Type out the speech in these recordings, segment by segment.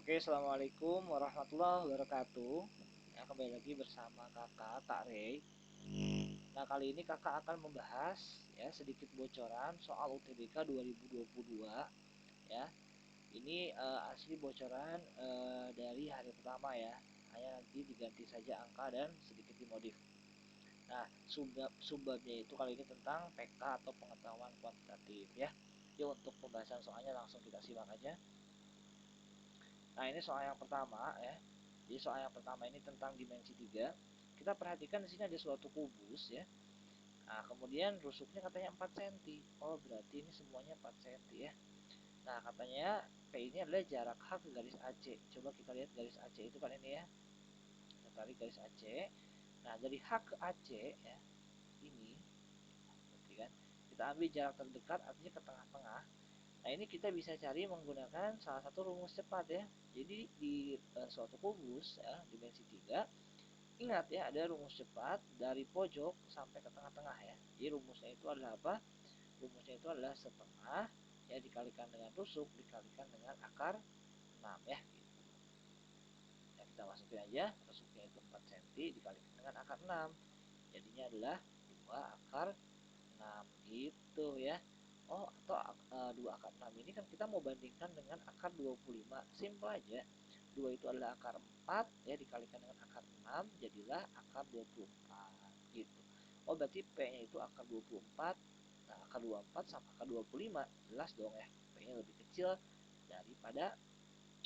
Oke, assalamualaikum warahmatullahi wabarakatuh. Ya, kembali lagi bersama kakak Kak Rey. Nah, kali ini kakak akan membahas ya sedikit bocoran soal UTBK 2022. Ya, ini asli bocoran dari hari pertama ya. Hanya nanti diganti saja angka dan sedikit dimodif. Nah, subbabnya itu kali ini tentang PK atau pengetahuan kuantitatif ya. Yuk untuk pembahasan soalnya langsung kita simak aja. Nah, ini soal yang pertama ya. Jadi soal yang pertama ini tentang dimensi 3. Kita perhatikan di sini ada suatu kubus ya. Nah, kemudian rusuknya katanya 4 cm. Oh, berarti ini semuanya 4 cm ya. Nah, katanya P ini adalah jarak H ke garis AC. Coba kita lihat garis AC itu kan ini ya. Kita tarik garis AC. Nah, dari H ke AC ya. Ini berarti kan kita ambil jarak terdekat artinya ke tengah-tengah. Nah, ini kita bisa cari menggunakan salah satu rumus cepat ya. Jadi di suatu kubus ya, dimensi 3, ingat ya ada rumus cepat dari pojok sampai ke tengah-tengah ya. Jadi rumusnya itu adalah apa? Rumusnya itu adalah setengah ya dikalikan dengan rusuk dikalikan dengan akar 6 ya. Ya, kita masukin aja rusuknya itu 4 cm dikalikan dengan akar 6. Jadinya adalah 2 akar 6 gitu ya. Oh, atau 2 akar 6 ini kan kita mau bandingkan dengan akar 25. Simple aja. 2 itu adalah akar 4 ya dikalikan dengan akar 6 jadilah akar 24 gitu. Oh, berarti P-nya itu akar 24. Nah, akar 24 sama akar 25 jelas dong ya. P-nya lebih kecil daripada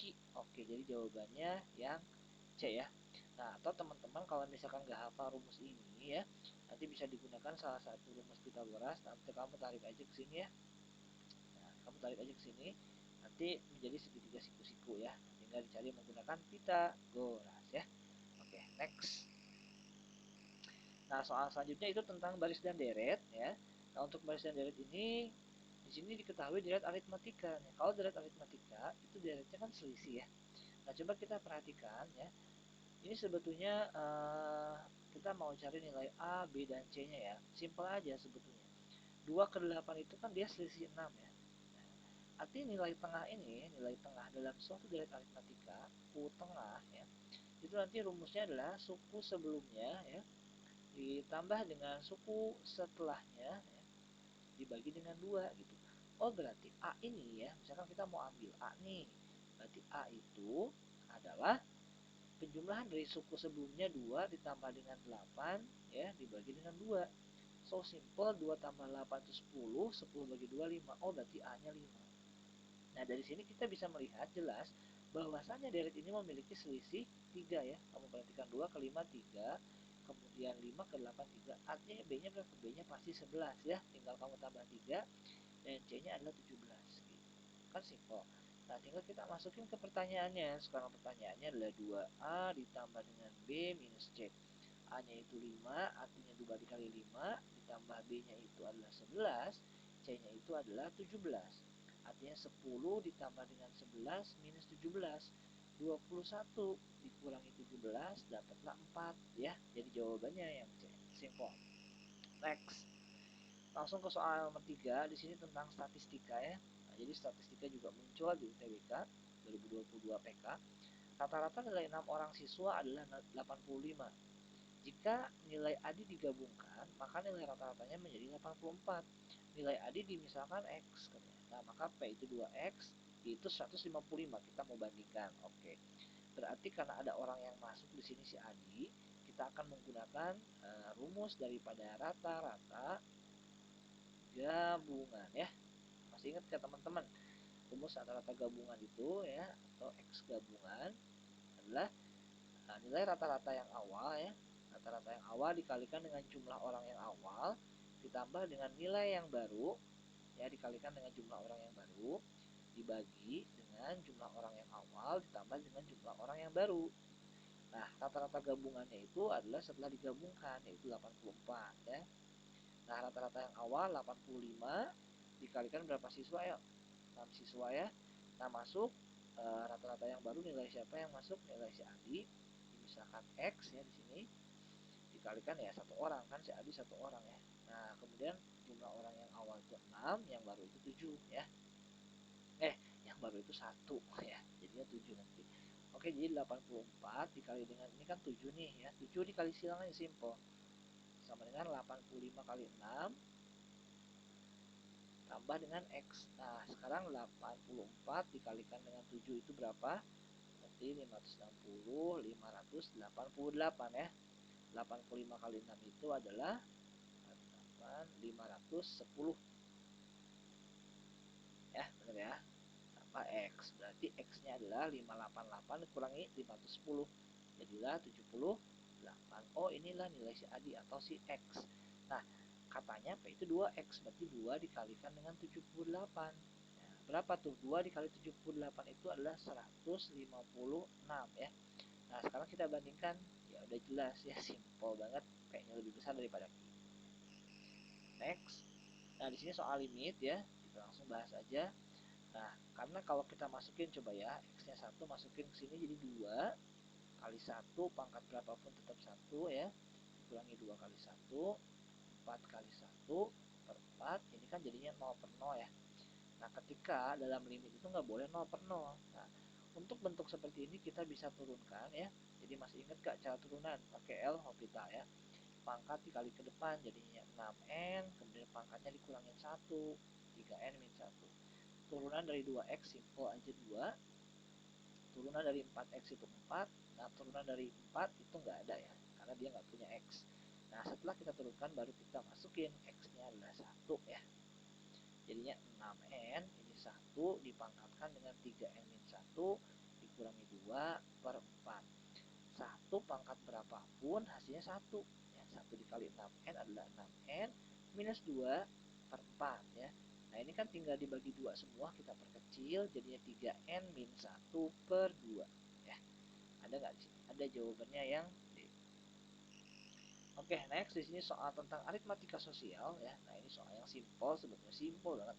Q. Oke, jadi jawabannya yang C ya. Nah, atau teman-teman kalau misalkan nggak hafal rumus ini ya, nanti bisa digunakan salah satu rumus Pitagoras. Nanti kamu tarik aja ke sini ya. Nah, kamu tarik aja ke sini, nanti menjadi segitiga siku-siku ya. Tinggal dicari menggunakan Pitagoras ya. Oke, next. Nah, soal selanjutnya itu tentang baris dan deret ya. Nah, untuk baris dan deret ini di sini diketahui deret aritmatika. Nih, kalau deret aritmatika itu deretnya kan selisih ya. Nah, coba kita perhatikan ya. Ini sebetulnya kita mau cari nilai A, B, dan C-nya ya. Simple aja sebetulnya. 2 ke 8 itu kan dia selisih 6 ya. Nah, artinya nilai tengah ini, nilai tengah dalam suatu deret aritmatika, U tengah ya, itu nanti rumusnya adalah suku sebelumnya ya, ditambah dengan suku setelahnya ya, dibagi dengan 2 gitu. Oh, berarti A ini ya, misalkan kita mau ambil A nih, berarti A itu adalah penjumlahan dari suku sebelumnya 2 ditambah dengan 8 ya dibagi dengan 2. So simple, 2 tambah 8 itu 10, 10 bagi 2 5. Oh, berarti A-nya 5. Nah, dari sini kita bisa melihat jelas bahwasanya deret ini memiliki selisih 3 ya. Kamu perhatikan 2 ke 5 3, kemudian 5 ke 8 3. Artinya B-nya berapa? B-nya pasti 11 ya. Tinggal kamu tambah 3 dan C-nya adalah 17 gitu. Kan simple. Nah, tinggal kita masukin ke pertanyaannya. Sekarang pertanyaannya adalah 2A ditambah dengan B minus C. A-nya itu 5, artinya 2 dikali 5, ditambah B-nya itu adalah 11, C-nya itu adalah 17. Artinya 10 ditambah dengan 11 minus 17. 21 dikurangi 17 dapatlah 4 ya. Jadi jawabannya yang C. Simple. Next. Langsung ke soal nomor 3. Di sini tentang statistika ya. Nah, jadi statistika juga muncul di UTBK 2022 PK. Rata-rata nilai 6 orang siswa adalah 85. Jika nilai ADI digabungkan, maka nilai rata-ratanya menjadi 84. Nilai ADI dimisalkan X katanya. Nah, maka P itu 2X, itu 155. Kita mau bandingkan. Oke. Berarti karena ada orang yang masuk di sini si Adi, kita akan menggunakan rumus daripada rata-rata gabungan ya. Masih ingat ya teman-teman? Rumus rata-rata gabungan itu ya atau X gabungan adalah nilai rata-rata yang awal ya, rata-rata yang awal dikalikan dengan jumlah orang yang awal ditambah dengan nilai yang baru ya dikalikan dengan jumlah orang yang baru dibagi dengan jumlah orang yang awal ditambah dengan jumlah orang yang baru. Nah, rata-rata gabungannya itu adalah setelah digabungkan yaitu 84 ya. Nah, rata-rata yang awal 85 dikalikan berapa siswa ya? 6 siswa ya. Nah, masuk rata-rata yang baru nilai siapa yang masuk? Nilai si Adi. Misalkan X ya di sini dikalikan ya satu orang kan si Adi satu orang ya. Nah, kemudian jumlah orang yang awal itu 6, yang baru itu 7 ya. baru itu 1 ya, jadinya 7 nanti. Oke, jadi 84 dikali dengan ini kan 7 nih ya, 7 dikali silang aja simple, sama dengan 85 kali 6 tambah dengan X. Nah, sekarang 84 dikalikan dengan 7 itu berapa? Nanti 560, 588 ya. 85 kali 6 itu adalah 510 ya, benar ya. Tambah X, berarti X-nya adalah 588 dikurangi 510, jadilah 78. Oh, inilah nilai si Adi atau si X. Nah, katanya P itu 2X, berarti 2 dikalikan dengan 78. Nah, berapa tuh? 2 dikali 78 itu adalah 156 ya. Nah, sekarang kita bandingkan, ya udah jelas ya, simple banget, P-nya lebih besar daripada Q. Next. Nah, di sini soal limit ya, kita langsung bahas aja. Nah, karena kalau kita masukin coba ya, X-nya 1 masukin ke sini jadi 2 kali 1 pangkat berapapun tetap 1 ya. Dikurangi 2 kali 1, 4 kali 1 per 4, ini kan jadinya 0 per 0 ya. Nah, ketika dalam limit itu nggak boleh 0 per 0. Nah, untuk bentuk seperti ini kita bisa turunkan ya. Jadi masih ingat gak cara turunan? Pakai L Hospital ya. Pangkat dikali ke depan jadinya 6N, kemudian pangkatnya dikurangin 1, 3N min 1. Turunan dari 2X simple aja 2. Turunan dari 4X itu 4. Nah, turunan dari 4 itu nggak ada ya, karena dia nggak punya X. Nah, setelah kita turunkan baru kita masukin X-nya adalah 1 ya. Jadinya 6N, ini 1 dipangkatkan dengan 3N min 1 dikurangi 2 per 4. 1 pangkat berapapun hasilnya 1 ya. 1 dikali 6N adalah 6N minus 2 per 4 ya. Nah, ini kan tinggal dibagi 2 semua, kita perkecil jadinya 3N min 1 per 2 ya. Ada nggak di sini? Ada jawabannya yang D. Oke, next di sini soal tentang aritmatika sosial ya. Nah, ini soal yang simple, sebetulnya simple banget.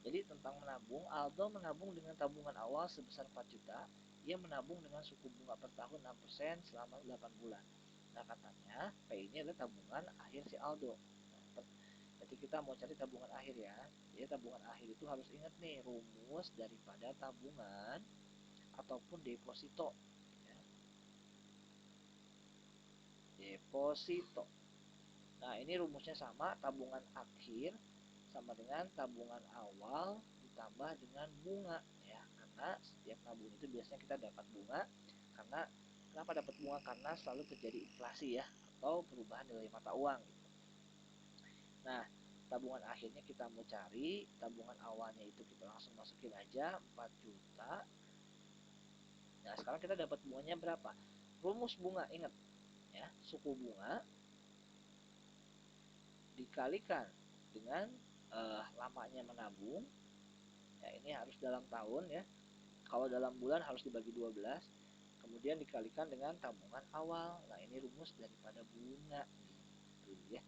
Jadi tentang menabung, Aldo menabung dengan tabungan awal sebesar 4 juta. Dia menabung dengan suku bunga per tahun 6% selama 8 bulan. Nah, katanya P ini adalah tabungan akhir si Aldo. Nah, berarti kita mau cari tabungan akhir ya. Jadi tabungan akhir itu harus ingat nih rumus daripada tabungan ataupun deposito. Ya. Deposito. Nah, ini rumusnya sama, tabungan akhir sama dengan tabungan awal ditambah dengan bunga ya. Karena setiap nabung itu biasanya kita dapat bunga. Karena kenapa dapat bunga? Karena selalu terjadi inflasi ya, atau perubahan nilai mata uang gitu. Nah, tabungan akhirnya kita mau cari, tabungan awalnya itu kita langsung masukin aja 4 juta. Nah, sekarang kita dapat bunganya berapa? Rumus bunga ingat ya, suku bunga dikalikan dengan lamanya menabung ya, ini harus dalam tahun ya, kalau dalam bulan harus dibagi 12, kemudian dikalikan dengan tabungan awal. Nah, ini rumus daripada bunga gitu ya.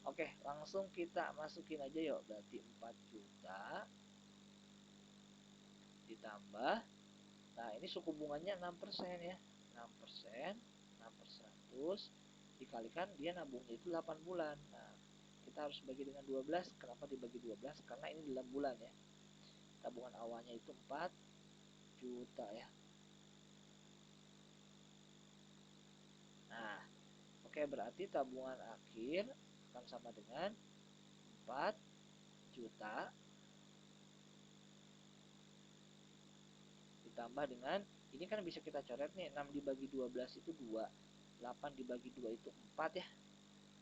Oke, langsung kita masukin aja yuk. Berarti 4 juta ditambah, nah ini suku bunganya 6% ya, 6%, 6 per 100 dikalikan dia nabungnya itu 8 bulan. Nah, kita harus bagi dengan 12. Kenapa dibagi 12? Karena ini dalam bulan ya. Tabungan awalnya itu 4 juta ya. Nah, oke, berarti tabungan akhir akan sama dengan 4 juta ditambah dengan, ini kan bisa kita coret nih, 6 dibagi 12 itu 2, 8 dibagi 2 itu 4 ya.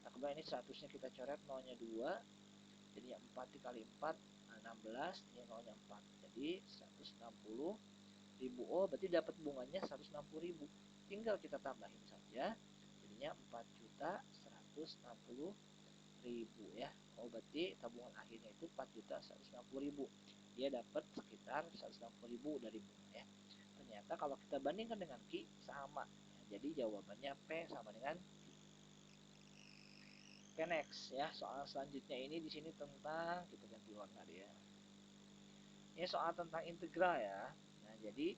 Nah, kemudian ini 100-nya kita coret, nolnya 2, jadi 4 dikali 4, 16, ini nolnya 4. Jadi 160 ribu. Oh, berarti dapat bunganya 160 ribu. Tinggal kita tambahin saja, jadinya 4 juta 160 ribu ya. Oh, berarti tabungan akhirnya itu 4 juta 160 ribu. Dia dapat sekitar 160 ribu dari bunga ya. Ternyata kalau kita bandingkan dengan Q sama. Jadi jawabannya P sama dengan Q. Oke, next ya. Soal selanjutnya ini di sini tentang, kita ganti warna dia. Ini soal tentang integral ya. Nah, jadi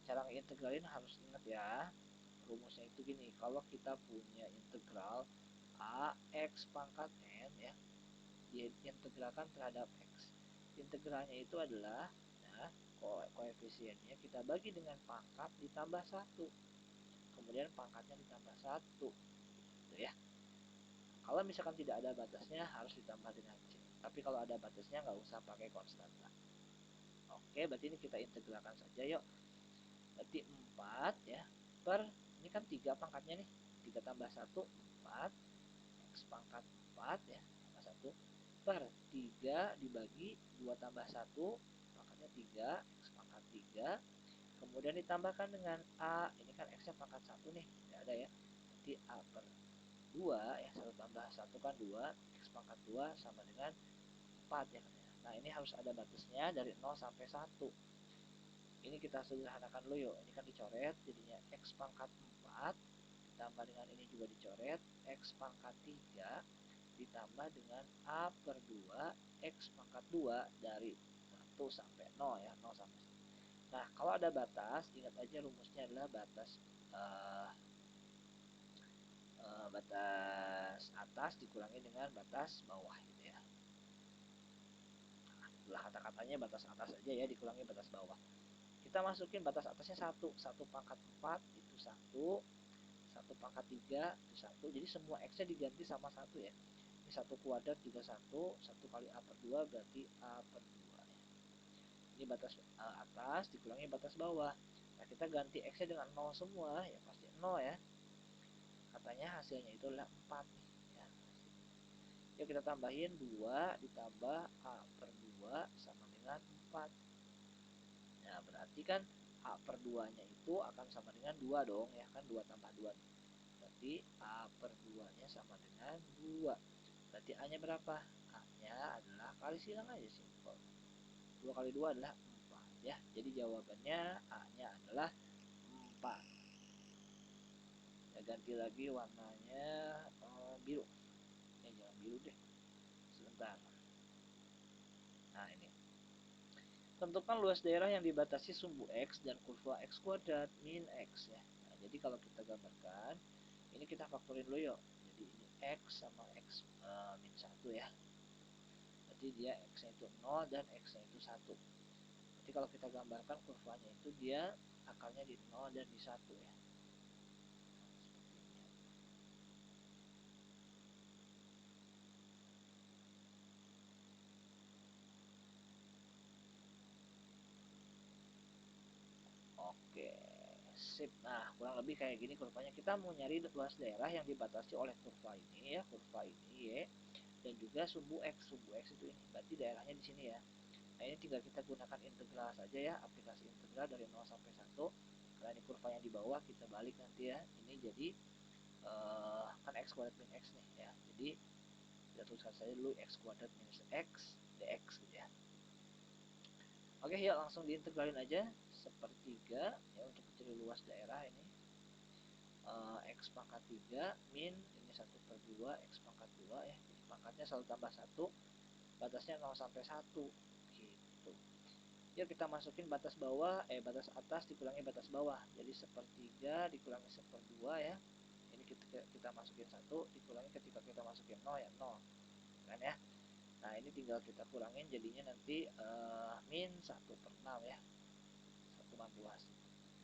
cara ngintegralin harus ingat ya. Rumusnya itu gini, kalau kita punya integral a x pangkat n ya, diintegralkan terhadap x. Integralnya itu adalah, koefisiennya kita bagi dengan pangkat ditambah 1. Kemudian pangkatnya ditambah 1. Gitu ya. Kalau misalkan tidak ada batasnya harus ditambah dengan C. Tapi kalau ada batasnya nggak usah pakai konstanta. Oke, berarti ini kita integralkan saja yuk. Berarti 4 ya per, ini kan 3 pangkatnya nih. 3 tambah 1, 4. X pangkat 4 ya, tambah 1 per 3 dibagi 2 tambah 1, pangkatnya 3, X pangkat 3. Kemudian ditambahkan dengan A, ini kan X nya pangkat 1 nih, tidak ada ya. Jadi A per 2 ya, 1 tambah 1 kan 2, X pangkat 2 sama dengan 4 ya. Nah ini harus ada batasnya dari 0 sampai 1. Ini kita sederhanakan dulu yuk, ini kan dicoret, jadinya X pangkat 4 ditambah dengan ini juga dicoret, X pangkat 3 ditambah dengan A per 2 X pangkat 2 dari 1 sampai 0 ya, 0 sampai 1. Nah kalau ada batas, ingat aja rumusnya adalah batas atas dikurangi dengan batas bawah gitu ya. Nah, kata-katanya batas atas aja ya, dikurangi batas bawah. Kita masukin batas atasnya 1, 1 pangkat 4 itu 1, 1 pangkat 3 itu 1. Jadi semua X nya diganti sama 1 ya. Ini 1 kuadrat juga 1, 1 kali A per 2 berarti A per 2 ya. Ini batas atas dikurangi batas bawah. Nah kita ganti X nya dengan 0 semua ya, pasti 0 ya. Katanya hasilnya itu adalah 4 nih ya. Yuk kita tambahin 2 ditambah A per 2 sama dengan 4. Nah berarti kan A per 2 nya itu akan sama dengan 2 dong ya, kan 2 tambah 2 nih. Berarti A per 2 nya sama dengan 2. Berarti A nya berapa? A nya adalah, kali silang aja simpel, 2 kali 2 adalah 4 ya. Jadi jawabannya A nya adalah 4 ya. Ganti lagi warnanya biru ya, jangan biru deh, sebentar. Nah ini, tentukan luas daerah yang dibatasi sumbu X dan kurva X kuadrat min X ya. Nah, jadi kalau kita gambarkan, ini kita faktorin dulu yuk. Jadi ini X sama X min 1 ya. Berarti dia X nya itu 0 dan X nya itu 1. Jadi kalau kita gambarkan kurvanya itu dia akarnya di 0 dan di 1 ya. Oke, sip. Nah, kurang lebih kayak gini kurvanya. Kita mau nyari luas daerah yang dibatasi oleh kurva ini ya, kurva ini Y, dan juga sumbu X. Sumbu X itu ini, berarti daerahnya di sini ya. Nah, ini tinggal kita gunakan integral saja ya, aplikasi integral dari 0 sampai 1. Karena ini kurva yang di bawah, kita balik nanti ya. Ini jadi kan X kuadrat min X nih ya. Jadi kita tuliskan saja dulu X kuadrat minus X dx gitu ya. Oke, ya langsung diintegralin aja. Sepertiga ya untuk mencari luas daerah ini. X pangkat 3 min ini 1 per 2 X pangkat 2 ya. Jadi pangkatnya selalu tambah 1, batasnya 0 sampai 1 gitu. Yuk kita masukin batas bawah, batas atas dikurangi batas bawah. Jadi sepertiga dikurangi 1/2 ya. Ini kita masukin 1, dikurangi ketika kita masukin 0 ya 0. Kan ya. Nah ini tinggal kita kurangin, jadinya nanti min 1/6 ya, 1/12.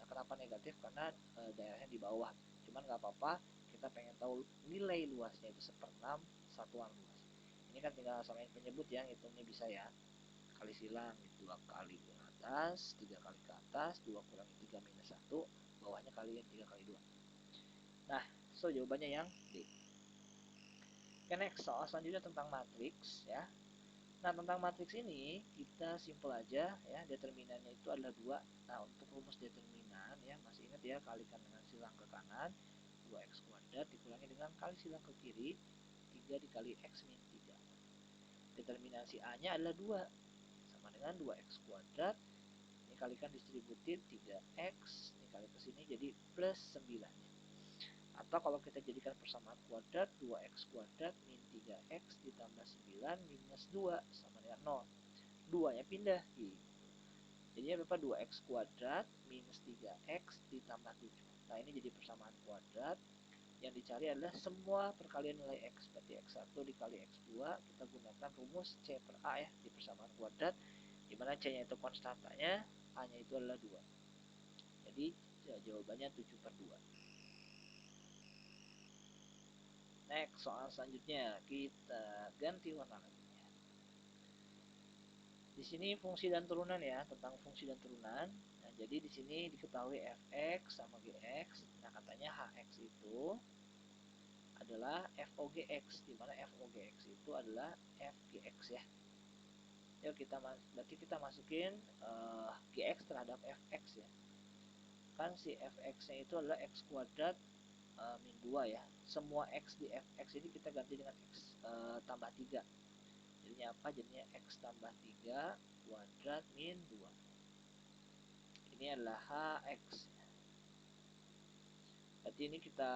Nah kenapa negatif? Karena daerahnya di bawah. Cuman nggak apa-apa, kita pengen tahu nilai luasnya itu 1/6 satuan luas. Ini kan tinggal samain penyebut ya, ngitungnya bisa ya. Kali silang, 2 kali ke atas, 3 kali ke atas, 2 kurangi 3 minus 1, bawahnya kaliin 3 kali 2. Nah, so jawabannya yang D. Oke, next, soal selanjutnya tentang matriks ya. Nah, tentang matriks ini kita simpel aja ya, determinannya itu adalah 2. Nah, untuk rumus determinan ya, masih ingat ya, kalikan dengan silang ke kanan, 2x kuadrat dikurangi dengan kali silang ke kiri, 3 dikali x min 3. Determinasi A-nya adalah 2, sama dengan 2x kuadrat, ini kalikan distributif 3x, ini kali ke sini jadi plus 9. Atau kalau kita jadikan persamaan kuadrat, 2x kuadrat min 3x ditambah 9 minus 2 sama dengan 0. 2 nya pindah gitu. Jadinya berapa? 2x kuadrat minus 3x ditambah 7. Nah ini jadi persamaan kuadrat. Yang dicari adalah semua perkalian nilai x. Berarti x1 dikali x2, kita gunakan rumus C per A ya, di persamaan kuadrat. dimana C nya itu konstantanya, A nya itu adalah 2. Jadi jawabannya 7/2. Next, soal selanjutnya kita ganti warna lagi. Di sini fungsi dan turunan ya, tentang fungsi dan turunan. Nah, jadi di sini diketahui fx sama gx. Nah, katanya hx itu adalah fOGX, di mana fOGX itu adalah fGX ya. Yuk berarti kita masukin gx terhadap fx ya. Kan si fx-nya itu adalah x kuadrat min 2 ya. Semua x di fx ini kita ganti dengan x tambah 3. Jadinya apa? Jadinya x tambah 3 kuadrat min 2. Ini adalah hx. Berarti ini kita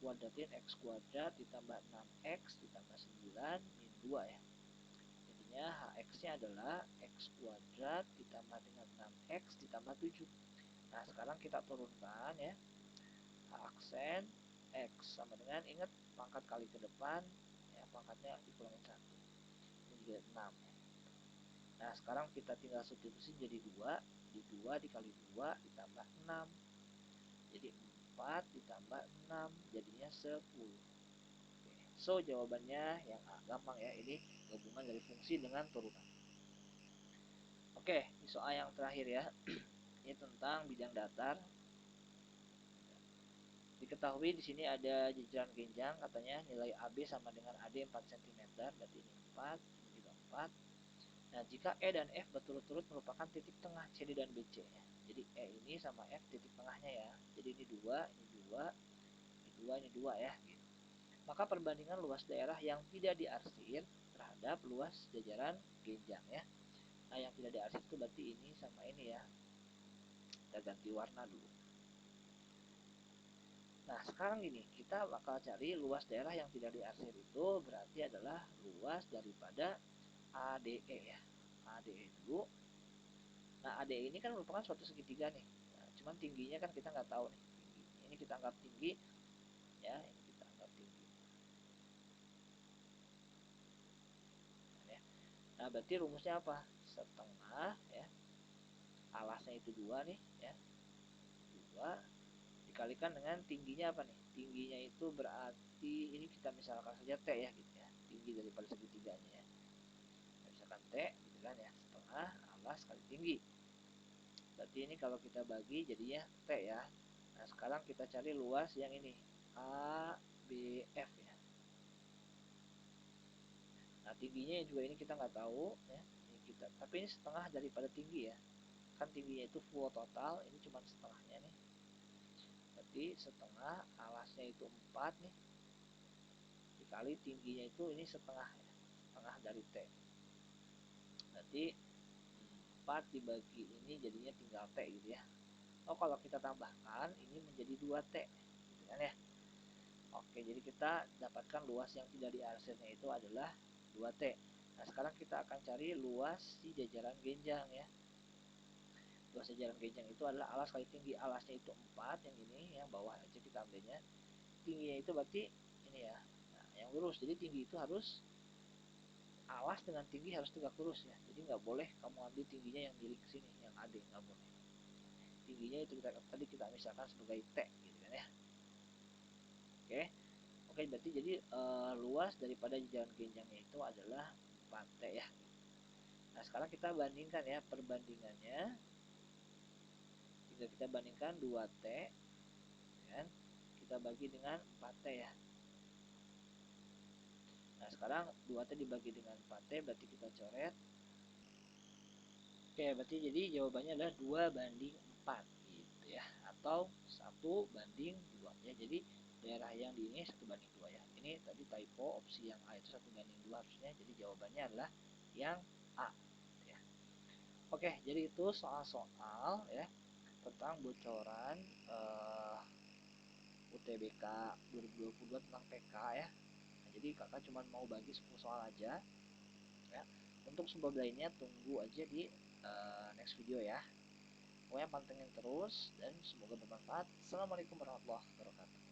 kuadratin x kuadrat ditambah 6x ditambah 9 min 2 ya. Jadinya hx-nya adalah x kuadrat ditambah dengan 6x ditambah 7. Nah, sekarang kita turunkan ya. H aksen x sama dengan, ingat pangkat kali ke depan ya, pangkatnya dikurangin 1. Ini juga 6 ya. Nah, sekarang kita tinggal substitusi jadi 2. Di 2 dikali 2 ditambah 6. Jadi 4 ditambah 6 jadinya 10. Oke. So jawabannya yang A, gampang ya, ini gabungan dari fungsi dengan turunan. Oke, di soal yang terakhir ya. Ini tentang bidang datar. Diketahui di sini ada jajaran genjang, katanya nilai AB sama dengan AD 4 cm, berarti ini 4, ini juga 4. Nah, jika E dan F berturut-turut merupakan titik tengah CD dan BC. Jadi E ini sama F titik tengahnya ya. Jadi ini 2, ini 2, ini 2, ini 2 ya. Gitu. Maka perbandingan luas daerah yang tidak diarsir terhadap luas jajaran genjang ya. Nah, yang tidak diarsir itu berarti ini sama ini ya. Kita ganti warna dulu. Nah, sekarang gini, kita bakal cari luas daerah yang tidak diarsir itu berarti adalah luas daripada ADE ya. ADE dulu. Nah, ADE ini kan merupakan suatu segitiga nih. Nah, cuman tingginya kan kita nggak tahu nih. Ini kita anggap tinggi ya, ini kita anggap tinggi. Nah, berarti rumusnya apa? Setengah ya. Alasnya itu 2 nih ya. 2 dikalikan dengan tingginya apa nih? Tingginya itu berarti ini kita misalkan saja T ya gitu ya. Tinggi daripada segitiganya ya. Misalkan T gitu kan ya. Setengah alas kali tinggi. Berarti ini kalau kita bagi jadinya T ya. Nah, sekarang kita cari luas yang ini. ABF ya. Nah, tingginya juga ini kita nggak tahu ya. Ini kita, tapi ini setengah daripada tinggi ya. Kan tingginya itu full total, ini cuma setengahnya nih. Berarti setengah alasnya itu 4 nih. Dikali tingginya itu ini setengah ya. Setengah dari T. Berarti 4 dibagi ini jadinya tinggal T gitu ya. Oh, kalau kita tambahkan ini menjadi 2T gitu kan ya. Oke, jadi kita dapatkan luas yang tidak diarsirnya itu adalah 2T. Nah, sekarang kita akan cari luas si jajaran genjang ya. Luas jajaran genjang itu adalah alas kali tinggi. Alasnya itu 4, yang ini, yang bawah aja kita ambilnya. Tingginya itu berarti ini ya. Nah, yang lurus. Jadi tinggi itu harus, alas dengan tinggi harus tegak lurus ya. Jadi nggak boleh kamu ambil tingginya yang miring ke sini, yang AD, nggak boleh. Tingginya itu tadi kita misalkan sebagai T gitu kan ya. Oke. Oke, berarti jadi luas daripada jajaran genjangnya itu adalah 4T ya. Nah, sekarang kita bandingkan ya, perbandingannya. Jika kita bandingkan 2T kan, kita bagi dengan 4T ya. Nah, sekarang 2T dibagi dengan 4T berarti kita coret. Oke, berarti jadi jawabannya adalah 2/4 gitu ya, atau 1/2 ya. Jadi daerah yang di ini 1/2 ya. Ini tadi typo, opsi yang A itu 1/2 harusnya, jadi jawabannya adalah yang A ya. Oke, jadi itu soal-soal ya tentang bocoran UTBK 2022 tentang PK ya. Nah, jadi kakak cuma mau bagi 10 soal aja ya. Untuk sumber lainnya tunggu aja di next video ya. Pokoknya pantengin terus dan semoga bermanfaat. Assalamualaikum warahmatullahi wabarakatuh.